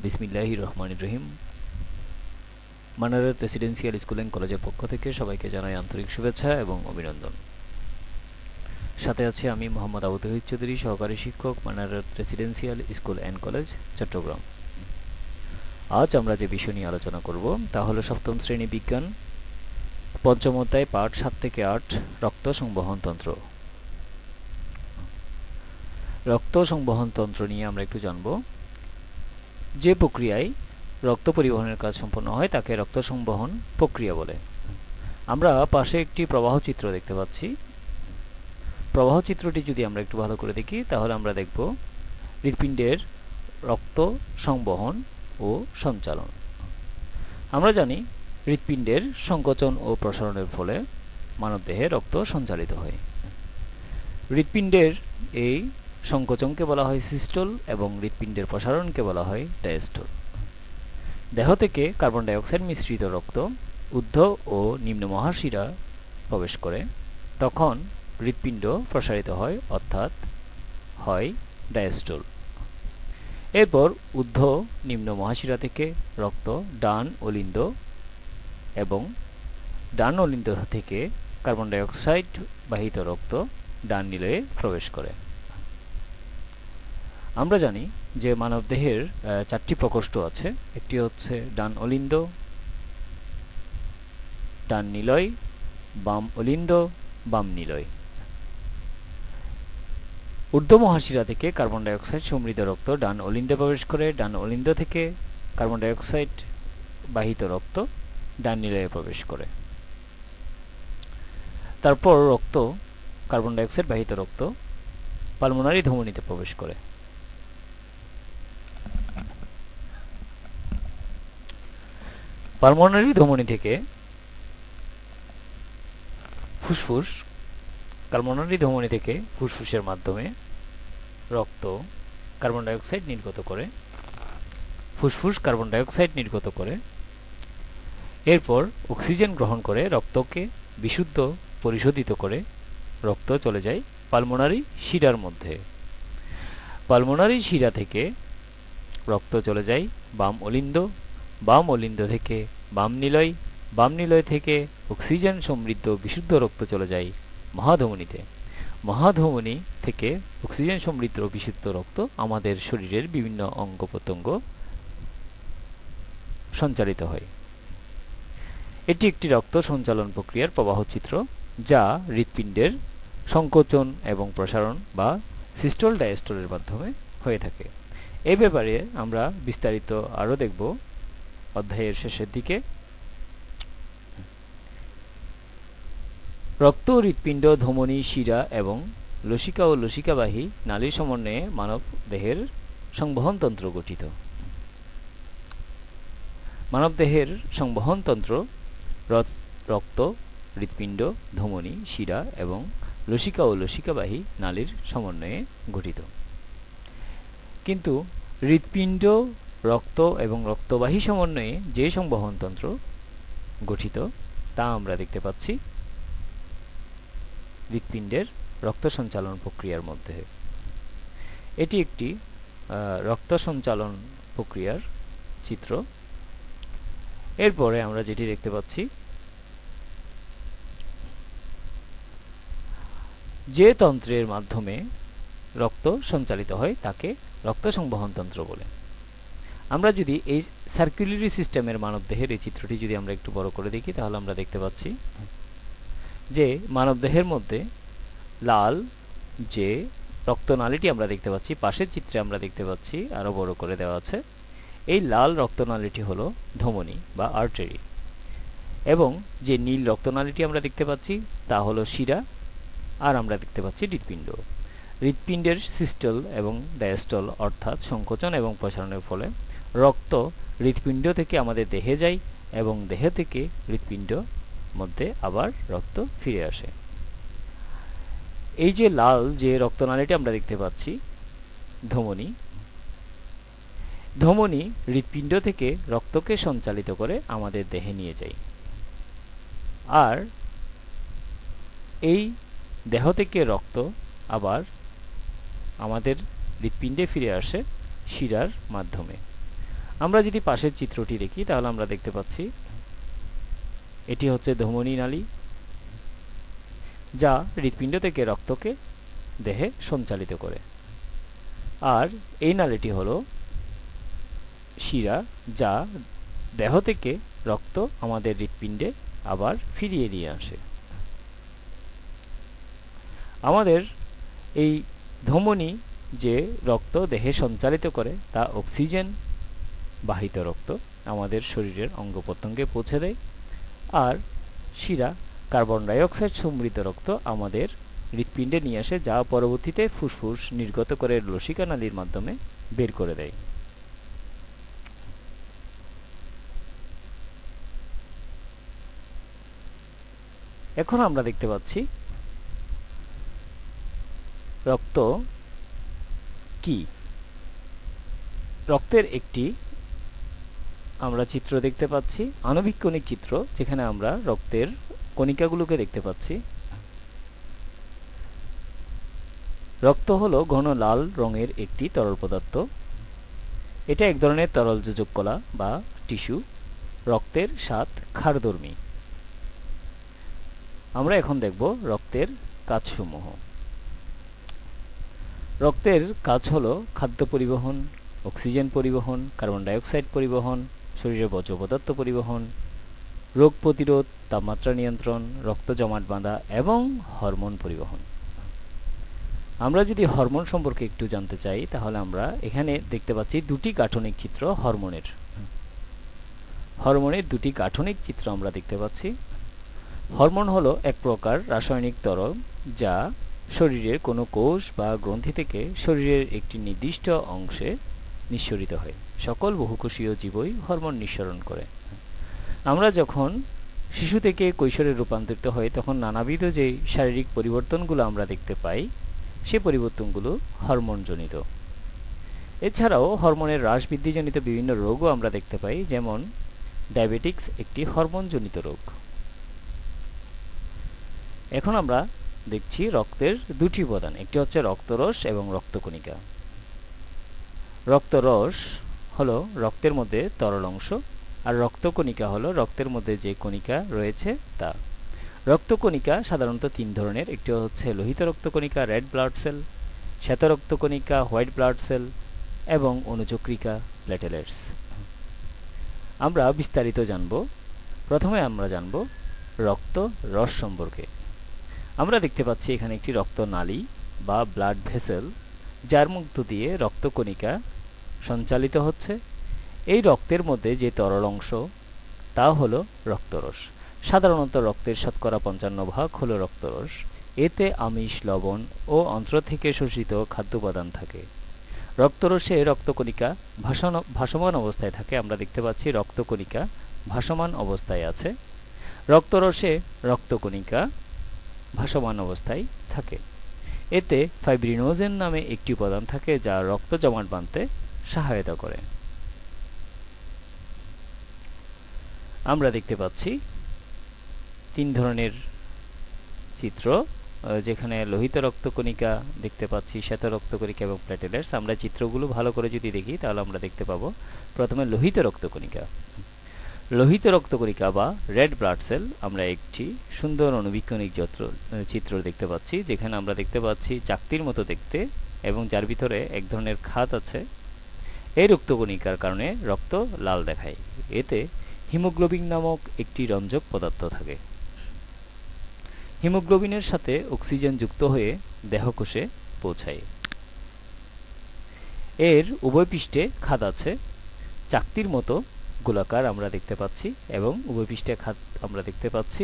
বিসমিল্লাহির রহমানির রহিম। Manarat residential school and কলেজের পক্ষ থেকে সবাইকে জানাই আন্তরিক শুভেচ্ছা এবং অভিনন্দন। সাথে আছে আমি মোহাম্মদ আবু তৌহিদ চৌধুরী, সহকারী শিক্ষক, Manarat residential school and college, Chattogram. আজ আমরা যে বিষয় নিয়ে আলোচনা করব তা হলো সপ্তম শ্রেণী বিজ্ঞান, পঞ্চম অধ্যায়, পাঠ 7 থেকে 8, রক্ত সংবহন তন্ত্র। রক্ত সংবহন তন্ত্র নিয়ে আমরা একটু জানব। যে প্রক্রিয়ায় রক্ত পরিবহনের কাজ সম্পন্ন হয় তাকে রক্ত সংবহন প্রক্রিয়া বলে। আমরা পাশে একটি প্রবাহ চিত্র দেখতে পাচ্ছি। প্রবাহ চিত্রটি যদি আমরা একটু ভালো করে দেখি তাহলে আমরা দেখব হৃৎপিণ্ডের রক্ত সংবহন ও সঞ্চালন। আমরা জানি হৃৎপিণ্ডের সংকোচন ও প্রসারণের ফলে মানবদেহে রক্ত সঞ্চালিত হয়। হৃৎপিণ্ডের এই সংকোচনকে বলা হয় সিস্টোল এবং হৃৎপিণ্ডের প্রসারণকে বলা হয় ডায়াস্টোল। দেহ থেকে কার্বন ডাই অক্সাইড মিশ্রিত রক্ত ঊর্ধ্ব ও নিম্ন মহাশিরা প্রবেশ করে, তখন হৃৎপিণ্ড প্রসারিত হয়, অর্থাৎ হয় ডায়াস্টোল। এরপর ঊর্ধ্ব নিম্ন মহাশিরা থেকে রক্ত ডান অলিন্দ এবং ডান অলিন্দ থেকে কার্বন ডাই অক্সাইড বাহিত রক্ত ডান নিলয়ে প্রবেশ করে। আমরা জানি যে মানবদেহের 4টি প্রকোষ্ঠ আছে। একটি হচ্ছে ডান অলিন্দ, ডান নিলয়, বাম অলিন্দ, বাম নিলয়। ঊর্ধ্ব মহাশিরা থেকে কার্বন ডাই অক্সাইড সমৃদ্ধ রক্ত ডান অলিন্দে প্রবেশ করে, ডান অলিন্দ থেকে কার্বন ডাই অক্সাইড বাহিত রক্ত ডান নিলয়ে প্রবেশ করে। তারপর কার্বন ডাই অক্সাইড বাহিত রক্ত পালমোনারি ধমনীতে প্রবেশ করে। পালমোনারি ধমনী থেকে ফুসফুসের মাধ্যমে রক্ত কার্বন ডাই অক্সাইড নির্গত করে, ফুসফুস কার্বন ডাই অক্সাইড নির্গত করে, এরপর অক্সিজেন গ্রহণ করে রক্তকে বিশুদ্ধ পরিশোধিত করে রক্ত চলে যায় পালমোনারি শিরার মধ্যে। পালমোনারি শিরা থেকে রক্ত চলে যায় বাম অলিন্দ, বাম অলিন্দ থেকে বাম নিলয়, বাম নিলয় থেকে অক্সিজেন সমৃদ্ধ বিশুদ্ধ রক্ত চলে যায় মহাধমনীতে। মহাধমনী থেকে অক্সিজেন সমৃদ্ধ বিশুদ্ধ রক্ত আমাদের শরীরের বিভিন্ন অঙ্গ প্রত্যঙ্গ সঞ্চালিত হয়। এটি একটি রক্ত সঞ্চালন প্রক্রিয়ার প্রবাহ চিত্র, যা হৃৎপিণ্ডের সংকোচন এবং প্রসারণ বা সিস্টোল ডায়াস্টোলের মাধ্যমে হয়ে থাকে। এই ব্যাপারে আমরা বিস্তারিত আরও দেখব অধ্যায়ের শেষের দিকে। রক্ত, হৃৎপিণ্ড, ধমনী, শিরা এবং লসিকা ও লসিকাবাহী নালীর সমন্বয়ে মানব দেহের সংবহন তন্ত্র গঠিত। মানব দেহের সংবহন তন্ত্র রক্ত, হৃৎপিণ্ড, ধমনী, শিরা এবং লসিকা ও লসিকাবাহী নালীর সমন্বয়ে গঠিত। কিন্তু হৃৎপিণ্ড, রক্ত এবং রক্তবাহী সমন্বয়ে যে সংবহন তন্ত্র গঠিত তা আমরা দেখতে পাচ্ছি হৃৎপিণ্ডের রক্ত সঞ্চালন প্রক্রিয়ার মধ্যে। এটি একটি রক্ত সঞ্চালন প্রক্রিয়ার চিত্র। এরপরে আমরা যেটি দেখতে পাচ্ছি, যে তন্ত্রের মাধ্যমে রক্ত সঞ্চালিত হয় তাকে রক্ত সংবহন তন্ত্র বলে। আমরা যদি এই সার্কুলারি সিস্টেমের মানবদেহের এই চিত্রটি যদি আমরা একটু বড় করে দেখি তাহলে আমরা দেখতে পাচ্ছি যে মানবদেহের মধ্যে লাল যে রক্তনালীটি আমরা দেখতে পাচ্ছি, পাশের চিত্রে আমরা দেখতে পাচ্ছি আরো বড় করে দেওয়া আছে। এই লাল রক্তনালীটি হলো ধমনী বা আর্টারি, এবং যে নীল রক্তনালীটি আমরা দেখতে পাচ্ছি তা হলো শিরা, আর আমরা দেখতে পাচ্ছি হৃৎপিণ্ড। হৃৎপিণ্ডের সিস্টোল এবং ডায়াস্টোল অর্থাৎ সংকোচন এবং প্রসারণের ফলে রক্ত হৃৎপিণ্ড থেকে আমাদের দেহে যায় এবং দেহ থেকে হৃৎপিণ্ড মধ্যে আবার রক্ত ফিরে আসে। এই যে লাল যে রক্তনালীটি আমরা দেখতে পাচ্ছি ধমনী, ধমনী হৃৎপিণ্ড থেকে রক্তকে সঞ্চালিত করে আমাদের দেহে নিয়ে যায়, আর এই দেহ থেকে রক্ত আবার আমাদের হৃৎপিণ্ডে ফিরে আসে শিরার মাধ্যমে। আমরা যদি পাশের চিত্রটি দেখি তাহলে আমরা দেখতে পাচ্ছি এটি হচ্ছে ধমনী নালী, যা হৃৎপিণ্ড থেকে রক্তকে দেহে সঞ্চালিত করে। আর এই নালীটি হলো শিরা, যা দেহ থেকে রক্ত আমাদের হৃৎপিণ্ডে আবার ফিরিয়ে দিয়ে আসে। আমাদের এই ধমনী যে রক্ত দেহে সঞ্চালিত করে তা অক্সিজেন বাহিত রক্ত আমাদের শরীরের অঙ্গ প্রত্যঙ্গে পৌঁছে দেয়, আর শিরা কার্বন ডাই অক্সাইড সমৃদ্ধ রক্ত আমাদের হৃৎপিণ্ডে নিয়ে আসে, যা পরবর্তীতে ফুসফুস নির্গত করে লসিকা নালীর মাধ্যমে বের করে দেয়। এখন আমরা দেখতে পাচ্ছি রক্ত কি। রক্তের একটি আমরা চিত্র দেখতে পাচ্ছি, আণবিক কণিক চিত্র, যেখানে আমরা রক্তের কণিকাগুলোকে দেখতে পাচ্ছি। রক্ত হলো ঘন লাল রঙের একটি তরল পদার্থ। এটা এক ধরনের তরল যোজক কলা বা টিস্যু। রক্তের স্বাদ ক্ষারধর্মী। আমরা এখন দেখব রক্তের কাজসমূহ। রক্তের কাজ হলো খাদ্য পরিবহন, অক্সিজেন পরিবহন, কার্বন ডাই অক্সাইড পরিবহন, শরীরের বর্জ্য পদার্থ পরিবহন, রোগ প্রতিরোধ, তাপমাত্রা নিয়ন্ত্রণ, রক্ত জমাট বাঁধা এবং হরমোন পরিবহন। আমরা যদি হরমোন সম্পর্কে একটু জানতে চাই তাহলে আমরা এখানে দেখতে পাচ্ছি দুটি গাঠনিক চিত্র হরমোনের। হরমোনের দুটি গাঠনিক চিত্র আমরা দেখতে পাচ্ছি। হরমোন হলো এক প্রকার রাসায়নিক তরল, যা শরীরের কোনো কোষ বা গ্রন্থি থেকে শরীরের একটি নির্দিষ্ট অংশে নিঃসরিত হয়। সকল বহুকোষীয় জীবই হরমোন নিঃসরণ করে। আমরা যখন শিশু থেকে কৈশোরে রূপান্তরিত হই তখন নানাবিধ যে শারীরিক পরিবর্তনগুলো আমরা দেখতে পাই, সে পরিবর্তনগুলো হরমোনজনিত। এছাড়াও হরমোনের হ্রাস বৃদ্ধিজনিত বিভিন্ন রোগও আমরা দেখতে পাই, যেমন ডায়াবেটিক্স একটি হরমোনজনিত রোগ। এখন আমরা দেখছি রক্তের দুটি উপাদান, একটি হচ্ছে রক্তরস এবং রক্তকণিকা। রক্তরস হলো রক্তের মধ্যে তরল অংশ, আর রক্তকণিকা হলো রক্তের মধ্যে যে কণিকা রয়েছে তা। রক্তকণিকা সাধারণত তিন ধরনের, একটি হচ্ছে লোহিত রক্তকণিকা রেড ব্লাড সেল, শ্বেত রক্তকণিকা হোয়াইট ব্লাড সেল এবং অনুচক্রিকা প্লেটেলেটস। আমরা বিস্তারিত জানব। প্রথমে আমরা জানব রক্ত রস সম্পর্কে। আমরা দেখতে পাচ্ছি এখানে একটি রক্তনালী বা ব্লাড ভেসেল, যার মধ্য দিয়ে রক্তকণিকা সঞ্চালিত হচ্ছে। এই রক্তের মধ্যে যে তরল অংশ তা হলো রক্তরস। সাধারণত রক্তের শতকরা 55% হলো রক্তরস। এতে আমিষ, লবণ ও অন্ত্র থেকে শোষিত খাদ্য উপাদান থাকে। রক্তরসে রক্তকণিকা ভাসমান অবস্থায় থাকে। আমরা দেখতে পাচ্ছি রক্তকণিকা ভাসমান অবস্থায় আছে। রক্তরসে রক্তকণিকা ভাসমান অবস্থায় থাকে। এতে ফাইব্রিনোজেন নামে একটি উপাদান থাকে, যা রক্ত জমাট বাঁধতে সহায়তা করে। আমরা দেখতে পাচ্ছি তিন ধরনের চিত্র, যেখানে লোহিত রক্তকণিকা দেখতে পাচ্ছি, শ্বেত রক্তকণিকা এবং প্লেটেলেটস। আমরা চিত্রগুলো ভালো করে যদি দেখি তাহলে আমরা দেখতে পাবো প্রথমে লোহিত রক্তকণিকা। লোহিত রক্তকণিকা বা রেড ব্লাড সেল, আমরা একটি সুন্দর অনুবীক্ষণিক চিত্র দেখতে পাচ্ছি, যেখানে আমরা দেখতে পাচ্ছি চাকতির মতো দেখতে এবং যার ভিতরে এক ধরনের খাত আছে। এই রক্তকণিকার কারণে রক্ত লাল দেখায়। এতে হিমোগ্লোবিন নামক একটি রঞ্জক পদার্থ থাকে। হিমোগ্লোবিনের সাথে অক্সিজেন যুক্ত হয়ে দেহকোষে পৌঁছায়। এর উভয় পৃষ্ঠে খাত আছে, চাকতির মতো গোলাকার আমরা দেখতে পাচ্ছি এবং উভয় পৃষ্ঠে খাত আমরা দেখতে পাচ্ছি।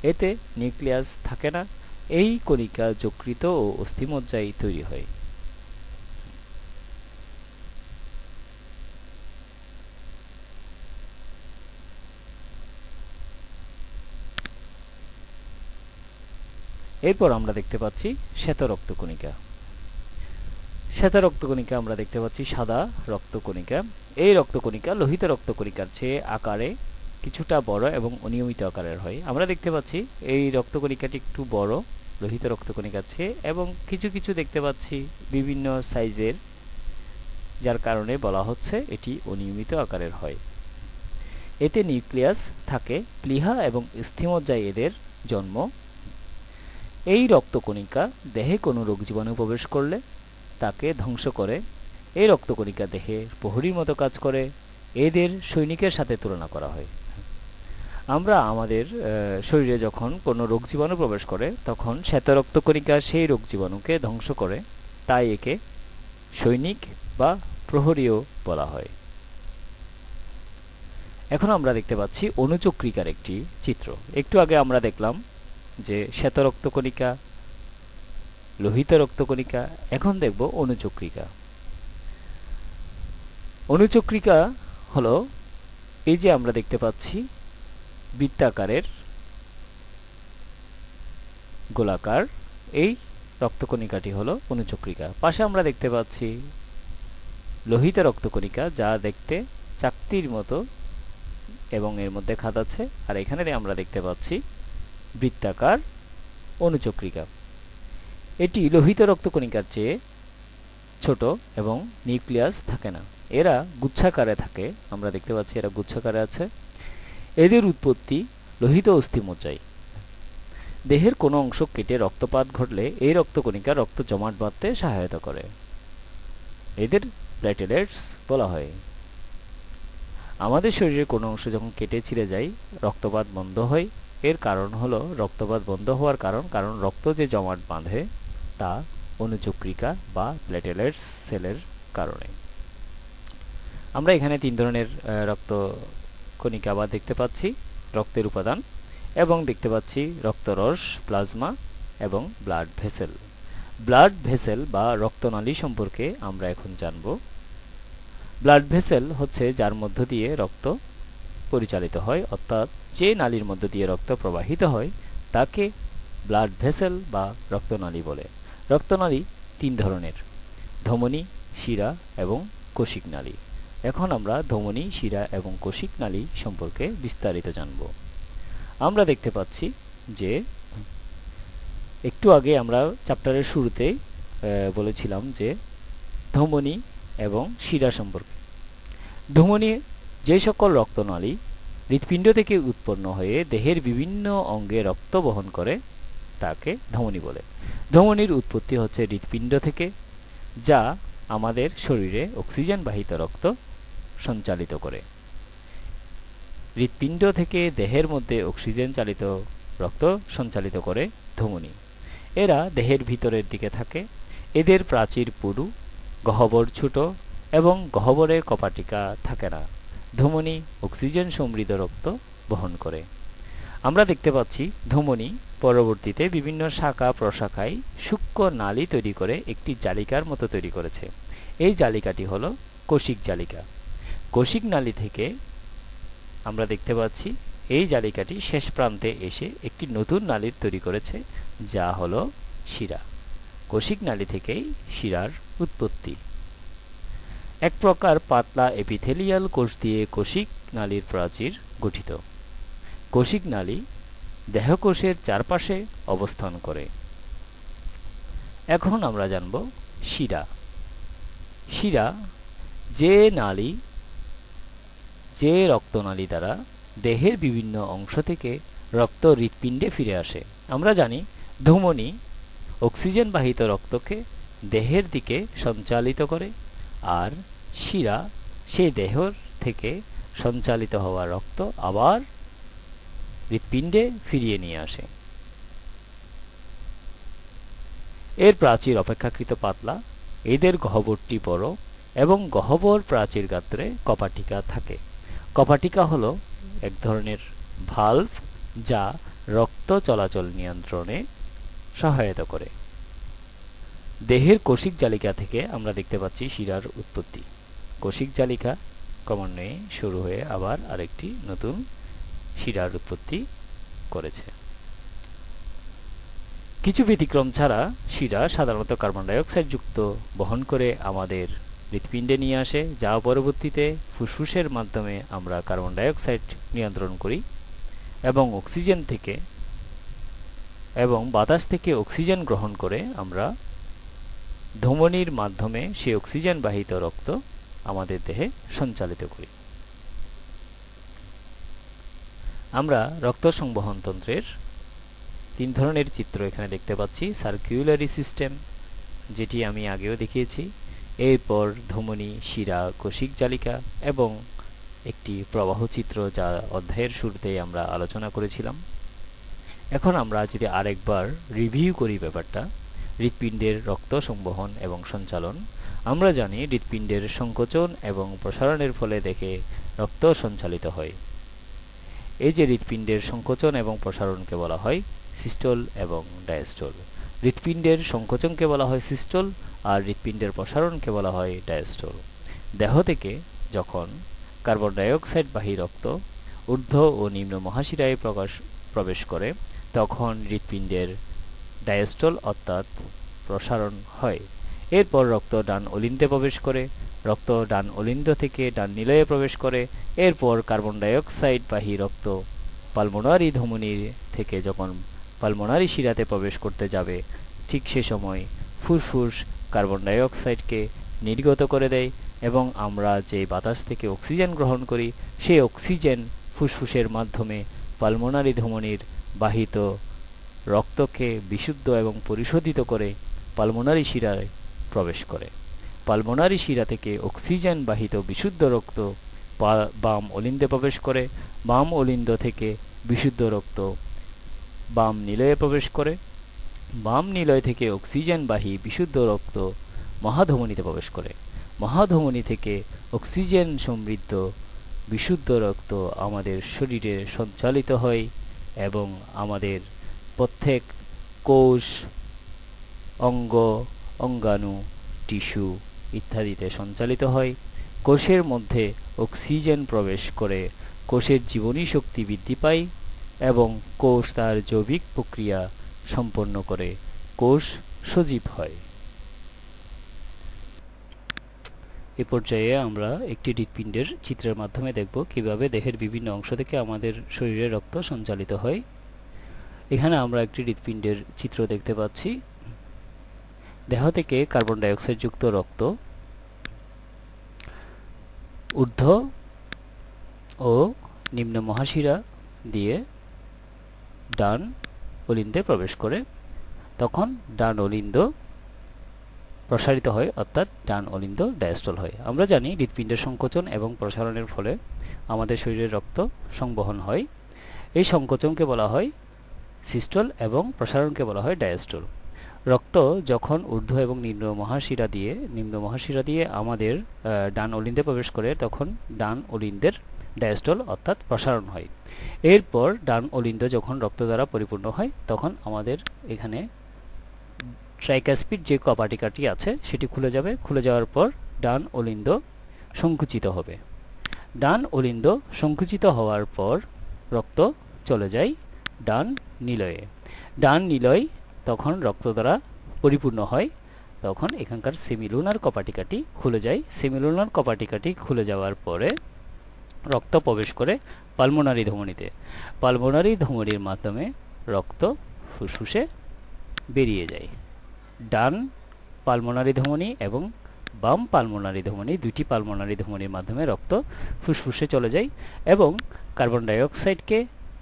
এতে নিউক্লিয়াস থাকে না। এই কণিকা যকৃত ও অস্থিমজ্জায় তৈরি হয়। এরপর আমরা দেখতে পাচ্ছি শ্বেত রক্তকণিকা। শ্বেত রক্তকণিকা আমরা দেখতে পাচ্ছি সাদা রক্তকণিকা। এই রক্তকণিকা লোহিত রক্তকণিকার চেয়ে আকারে কিছুটা বড় এবং অনিয়মিত আকারের হয়। আমরা দেখতে পাচ্ছি এই রক্তকণিকাটি একটু বড় লোহিত রক্তকণিকার চেয়ে, এবং কিছু কিছু দেখতে পাচ্ছি বিভিন্ন সাইজের যার কারণে বলা হচ্ছে এটি অনিয়মিত আকারের হয়। এতে নিউক্লিয়াস থাকে, প্লীহা এবং স্থিমজ্জায় এদের জন্ম। এই রক্তকণিকা দেহে কোনো রোগ জীবাণু প্রবেশ করলে তাকে ধ্বংস করে। এই রক্তকণিকা দেহে প্রহরীর মতো কাজ করে। এদের সৈনিকের সাথে তুলনা করা হয়। আমরা আমাদের শরীরে যখন কোনো রোগ জীবাণু প্রবেশ করে তখন শ্বেত রক্তকণিকা সেই রোগ জীবাণুকে ধ্বংস করে, তাই একে সৈনিক বা প্রহরীও বলা হয়। এখন আমরা দেখতে পাচ্ছি অণুচক্রিকার একটি চিত্র। একটু আগে আমরা দেখলাম যে শ্বেত রক্তকণিকা, লোহিত রক্তকণিকা, এখন দেখব অণুচক্রিকা। অণুচক্রিকা হলো এই যে আমরা দেখতে পাচ্ছি বৃত্তাকারের গোলাকার এই রক্তকণিকাটি হলো অণুচক্রিকা। পাশে আমরা দেখতে পাচ্ছি লোহিত রক্তকণিকা, যা দেখতে চাকতির মতো এবং এর মধ্যে খাদ আছে। আর এখানে আমরা দেখতে পাচ্ছি বৃত্তাকার অণুচক্রিকা। এটি লোহিত রক্তকণিকার চেয়ে ছোট এবং নিউক্লিয়াস থাকে না, এরা গুচ্ছাকারে থাকে। আমরা দেখতে পাচ্ছি এরা গুচ্ছাকারে আছে। এদের উৎপত্তি লোহিত অস্থিমজ্জায়। দেহের কোনো অংশ কেটে রক্তপাত ঘটলে এই রক্তকণিকা রক্ত জমাট বাঁধতে সহায়তা করে। এদের প্লেটেলেটস বলা হয়। আমাদের শরীরের কোনো অংশ যখন কেটে ছিঁড়ে যায় রক্তপাত বন্ধ হয়। এর কারণ হলো রক্তপাত বন্ধ হওয়ার কারণ রক্ত যে জমাট বাঁধে তা অণুচক্রিকা বা প্লেটেলেটস সেলের কারণে। আমরা এখানে 3 ধরনের রক্তকণিকা বা দেখতে পাচ্ছি, রক্তের উপাদান, এবং দেখতে পাচ্ছি রক্তরস, প্লাজমা এবং ব্লাড ভেসেল। ব্লাড ভেসেল বা রক্তনালী সম্পর্কে আমরা এখন জানব। ব্লাড ভেসেল হচ্ছে যার মধ্য দিয়ে রক্ত পরিচালিত হয়, অর্থাৎ যে নালীর মধ্য দিয়ে রক্ত প্রবাহিত হয় তাকে ব্লাড ভেসেল বা রক্তনালী বলে। রক্তনালী 3 ধরনের: ধমনী, শিরা এবং কোষিক নালী। এখন আমরা ধমনী, শিরা এবং কোষিক নালী সম্পর্কে বিস্তারিত জানব। আমরা দেখতে পাচ্ছি যে একটু আগে আমরা চ্যাপ্টারের শুরুতেই বলেছিলাম যে ধমনী এবং শিরা সম্পর্কে। ধমনী যে সকল রক্তনালী হৃৎপিণ্ড থেকে উৎপন্ন হয়ে দেহের বিভিন্ন অঙ্গে রক্ত বহন করে তাকে ধমনী বলে। ধমনীর উৎপত্তি হচ্ছে হৃৎপিণ্ড থেকে, যা আমাদের শরীরে অক্সিজেন বাহিত রক্ত সঞ্চালিত করে। হৃৎপিণ্ড থেকে দেহের মধ্যে অক্সিজেন চালিত রক্ত সঞ্চালিত করে ধমনী। এরা দেহের ভিতরের দিকে থাকে। এদের প্রাচীর পুরু, গহ্বর ছোট এবং গহ্বরে কপাটিকা থাকে না। ধমনী অক্সিজেন সমৃদ্ধ রক্ত বহন করে। আমরা দেখতে পাচ্ছি ধমনী পরবর্তীতে বিভিন্ন শাখা প্রশাখায় সূক্ষ্ম নালী তৈরি করে একটি জালিকার মতো তৈরি করেছে। এই জালিকাটি হলো কোষিক জালিকা। কোষিক নালী থেকে আমরা দেখতে পাচ্ছি এই জালিকাটি শেষ প্রান্তে এসে একটি নতুন নালী তৈরি করেছে, যা হলো শিরা। কোষিক নালী থেকেই শিরার উৎপত্তি। এক প্রকার পাতলা এপিথেলিয়াল কোষ দিয়ে কোষিক নালীর প্রাচীর গঠিত। কোষিক নালী দেহকোষের চারপাশে অবস্থান করে। এখন আমরা জানব শিরা। শিরা যে রক্তনালী দ্বারা দেহের বিভিন্ন অংশ থেকে রক্ত হৃৎপিণ্ডে ফিরে আসে। আমরা জানি ধমনী অক্সিজেন বাহিত রক্তকে দেহের দিকে সঞ্চালিত করে, আর শিরা সেই দেহ থেকে সঞ্চালিত হওয়া রক্ত আবার হৃৎপিণ্ডে ফিরিয়ে নিয়ে আসে। এর প্রাচীর অপেক্ষাকৃত পাতলা, এদের গহ্বরটি বড় এবং গহ্বর প্রাচীর গাত্রে কপাটিকা থাকে। কপাটিকা হলো এক ধরনের ভালভ যা রক্ত চলাচল নিয়ন্ত্রণে সহায়তা করে। দেহের কোষিক জালিকা থেকে আমরা দেখতে পাচ্ছি শিরার উৎপত্তি। কোষিক জালিকা ক্রমান্বয়ে শুরু হয়ে আবার আরেকটি নতুন শিরার উৎপত্তি করেছে। কিছু ব্যতিক্রম ছাড়া শিরা সাধারণত কার্বন ডাই অক্সাইড যুক্ত বহন করে আমাদের হৃৎপিণ্ডে নিয়ে আসে, যা পরবর্তীতে ফুসফুসের মাধ্যমে আমরা কার্বন ডাই অক্সাইড নিয়ন্ত্রণ করি এবং বাতাস থেকে অক্সিজেন গ্রহণ করে আমরা ধমনীর মাধ্যমে সেই অক্সিজেন বাহিত রক্ত আমাদের দেহে সঞ্চালিত করি। আমরা রক্ত সংবহন তন্ত্রের 3 ধরনের চিত্র এখানে দেখতে পাচ্ছি। সার্কুলারি সিস্টেম, যেটি আমি আগেও দেখিয়েছি, এরপর ধমনী, শিরা, কোষিক জালিকা এবং একটি প্রবাহ চিত্র যা অধ্যায়ের শুরুতেই আমরা আলোচনা করেছিলাম। এখন আমরা যদি আরেকবার রিভিউ করি ব্যাপারটা, হৃৎপিণ্ডের রক্ত সংবহন এবং সঞ্চালন। আমরা জানি হৃৎপিণ্ডের সংকোচন এবং প্রসারণের ফলে দেখে রক্ত সঞ্চালিত হয়। এই যে হৃৎপিণ্ডের সংকোচন এবং প্রসারণকে বলা হয় সিস্টোল এবং ডায়াস্টোল। হৃৎপিণ্ডের সংকোচনকে বলা হয় সিস্টোল আর হৃৎপিণ্ডের প্রসারণকে বলা হয় ডায়াস্টোল। দেহ থেকে যখন কার্বন ডাইঅক্সাইড বাহী রক্ত ঊর্ধ্ব ও নিম্ন মহাশিরায় প্রবেশ করে তখন হৃৎপিণ্ডের ডায়াস্টোল অর্থাৎ প্রসারণ হয়। এরপর রক্ত ডান অলিন্দে প্রবেশ করে, রক্ত ডান অলিন্দ থেকে ডান নিলয়ে প্রবেশ করে। এরপর কার্বন ডাইঅক্সাইড বাহী রক্ত পালমোনারি ধমনী থেকে যখন পালমোনারি শিরাতে প্রবেশ করতে যাবে ঠিক সে সময় ফুসফুস কার্বন ডাইঅক্সাইডকে নির্গত করে দেয় এবং আমরা যে বাতাস থেকে অক্সিজেন গ্রহণ করি সেই অক্সিজেন ফুসফুসের মাধ্যমে পালমোনারি ধমনীর বাহিত রক্তকে বিশুদ্ধ এবং পরিশোধিত করে পালমোনারি শিরায় প্রবেশ করে। পালমোনারি শিরা থেকে অক্সিজেন বাহিত বিশুদ্ধ রক্ত বাম অলিন্দে প্রবেশ করে। বাম অলিন্দ থেকে বিশুদ্ধ রক্ত বাম নিলয়ে প্রবেশ করে। বাম নিলয় থেকে অক্সিজেন বাহী বিশুদ্ধ রক্ত মহাধমনীতে প্রবেশ করে। মহাধমনী থেকে অক্সিজেন সমৃদ্ধ বিশুদ্ধ রক্ত আমাদের শরীরে সঞ্চালিত হয় এবং আমাদের প্রত্যেক কোষ, অঙ্গ, অঙ্গাণু, টিস্যু ইত্যাদিতে সঞ্চালিত হয়। কোষের মধ্যে অক্সিজেন প্রবেশ করে কোষের জীবনী শক্তি বৃদ্ধি পায় এবং কোষ তার জৈবিক প্রক্রিয়া সম্পন্ন করে কোষ সজীব হয়। এ পর্যায়ে আমরা একটি হৃৎপিণ্ডের চিত্রের মাধ্যমে দেখব কিভাবে দেহের বিভিন্ন অংশ থেকে আমাদের শরীরে রক্ত সঞ্চালিত হয়। এখানে আমরা একটি হৃৎপিণ্ডের চিত্র দেখতে পাচ্ছি। দেহ থেকে কার্বন ডাইঅক্সাইড যুক্ত রক্ত ঊর্ধ্ব ও নিম্ন মহাশিরা দিয়ে ডান অলিন্দে প্রবেশ করে, তখন ডান অলিন্দ প্রসারিত হয় অর্থাৎ ডান অলিন্দ ডায়াস্টোল হয়। আমরা জানি হৃৎপিণ্ডের সংকোচন এবং প্রসারণের ফলে আমাদের শরীরে রক্ত সংবহন হয়। এই সংকোচনকে বলা হয় সিস্টোল এবং প্রসারণকে বলা হয় ডায়াস্টোল। রক্ত যখন ঊর্ধ্ব এবং নিম্ন মহাশিরা দিয়ে আমাদের ডান অলিন্দে প্রবেশ করে তখন ডান অলিন্দের ডায়াস্টোল অর্থাৎ প্রসারণ হয়। এরপর ডান অলিন্দ যখন রক্ত দ্বারা পরিপূর্ণ হয় তখন আমাদের এখানে ট্রাইকাসপিড যে কপাটিকাটি আছে সেটি খুলে যাবে। খুলে যাওয়ার পর ডান অলিন্দ সংকুচিত হবে। ডান অলিন্দ সংকুচিত হওয়ার পর রক্ত চলে যায় ডান নিলয়ে। ডান নিলয় তখন রক্ত দ্বারা পরিপূর্ণ হয়, তখন এখানকার সেমিলুনার কপাটিকাটি খুলে যায়। সেমিলুনার কপাটিকাটি খুলে যাওয়ার পরে রক্ত প্রবেশ করে পালমোনারি ধমনীতে। পালমোনারি ধমনীর মাধ্যমে রক্ত ফুসফুসে বেরিয়ে যায়। ডান পালমোনারি ধমনী এবং বাম পালমোনারি ধমনী, দুটি পালমোনারি ধমনীর মাধ্যমে রক্ত ফুসফুসে চলে যায় এবং কার্বন ডাইঅক্সাইডকে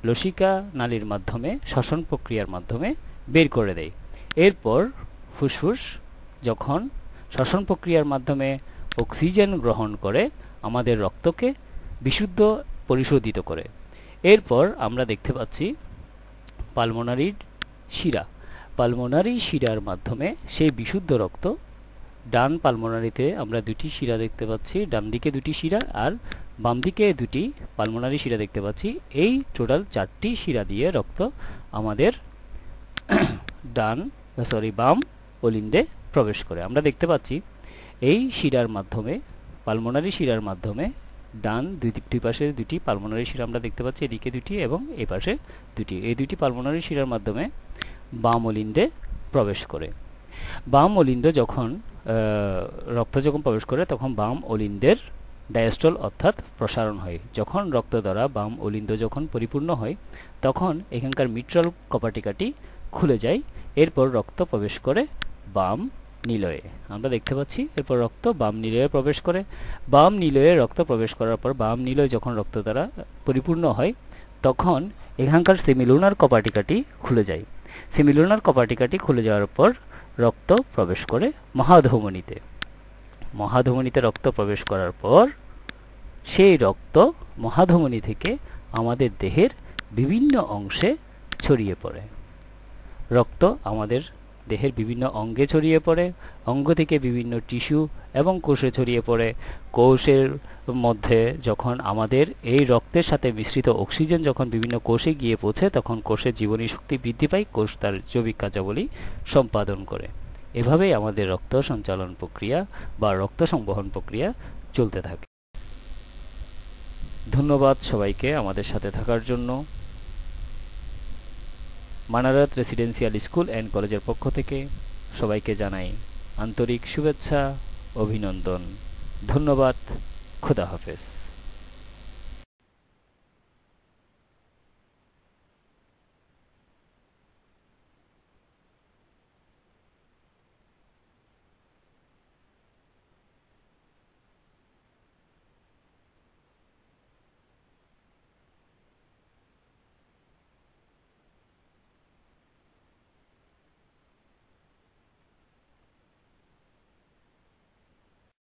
লসিকা নালীর মাধ্যমে শ্বসন প্রক্রিয়ার মাধ্যমে বের করে দেয়। এরপর ফুসফুস যখন শ্বসন প্রক্রিয়ার মাধ্যমে অক্সিজেন গ্রহণ করে আমাদের রক্তকে বিশুদ্ধ পরিশোধিত করে। এরপর আমরা দেখতে পাচ্ছি পালমোনারি শিরা। পালমোনারি শিরার মাধ্যমে সেই বিশুদ্ধ রক্ত ডান পালমোনারিতে আমরা দুটি শিরা দেখতে পাচ্ছি, ডান দিকে দুটি শিরা আর বাম দিকে দুটি পালমোনারি শিরা দেখতে পাচ্ছি। এই টোটাল 4টি শিরা দিয়ে রক্ত আমাদের বাম অলিন্দে প্রবেশ করে। আমরা দেখতে পাচ্ছি এই শিরার মাধ্যমে, পালমোনারি শিরার মাধ্যমে ডান দুই পাশে দুটি পালমোনারি শিরা আমরা দেখতে পাচ্ছি, এদিকে দুটি এবং এই পাশে দুটি। এই দুটি পালমোনারি শিরার মাধ্যমে বাম অলিন্দে প্রবেশ করে। বাম অলিন্দ যখন রক্ত যখন প্রবেশ করে তখন বাম অলিন্দের ডায়াস্টোল অর্থাৎ প্রসারণ হয়। যখন রক্ত দ্বারা বাম অলিন্দ যখন পরিপূর্ণ হয় তখন এখানকার মিট্রাল কপাটিকাটি খুলে যায়। এরপর রক্ত প্রবেশ করে বাম নিলয়ে। আমরা দেখতে পাচ্ছি এরপর রক্ত বাম নিলয়ে প্রবেশ করে। বাম নিলয়ে রক্ত প্রবেশ করার পর বাম নিলয় যখন রক্ত দ্বারা পরিপূর্ণ হয় তখন এখানকার সেমিলুনার কপাটিকাটি খুলে যায়। সেমিলুনার কপাটিকাটি খুলে যাওয়ার পর রক্ত প্রবেশ করে মহাধমনীতে। মহাধমনীতে রক্ত প্রবেশ করার পর সেই রক্ত মহাধমনী থেকে আমাদের দেহের বিভিন্ন অংশে ছড়িয়ে পড়ে। রক্ত আমাদের দেহের বিভিন্ন অঙ্গে ছড়িয়ে পড়ে, অঙ্গ থেকে বিভিন্ন টিস্যু এবং কোষে ছড়িয়ে পড়ে। কোষের মধ্যে যখন আমাদের এই রক্তের সাথে মিশ্রিত অক্সিজেন যখন বিভিন্ন কোষে গিয়ে পৌঁছে তখন কোষের জীবনী শক্তি বৃদ্ধি পায়, কোষ তার জৈবিক কার্যাবলী সম্পাদন করে। এভাবেই আমাদের রক্ত সঞ্চালন প্রক্রিয়া বা রক্ত সংবহন প্রক্রিয়া চলতে থাকে। ধন্যবাদ সবাইকে আমাদের সাথে থাকার জন্য। মানারাত রেসিডেন্সিয়াল স্কুল অ্যান্ড কলেজের পক্ষ থেকে সবাইকে জানাই আন্তরিক শুভেচ্ছা, অভিনন্দন। ধন্যবাদ। খোদা হাফেজ।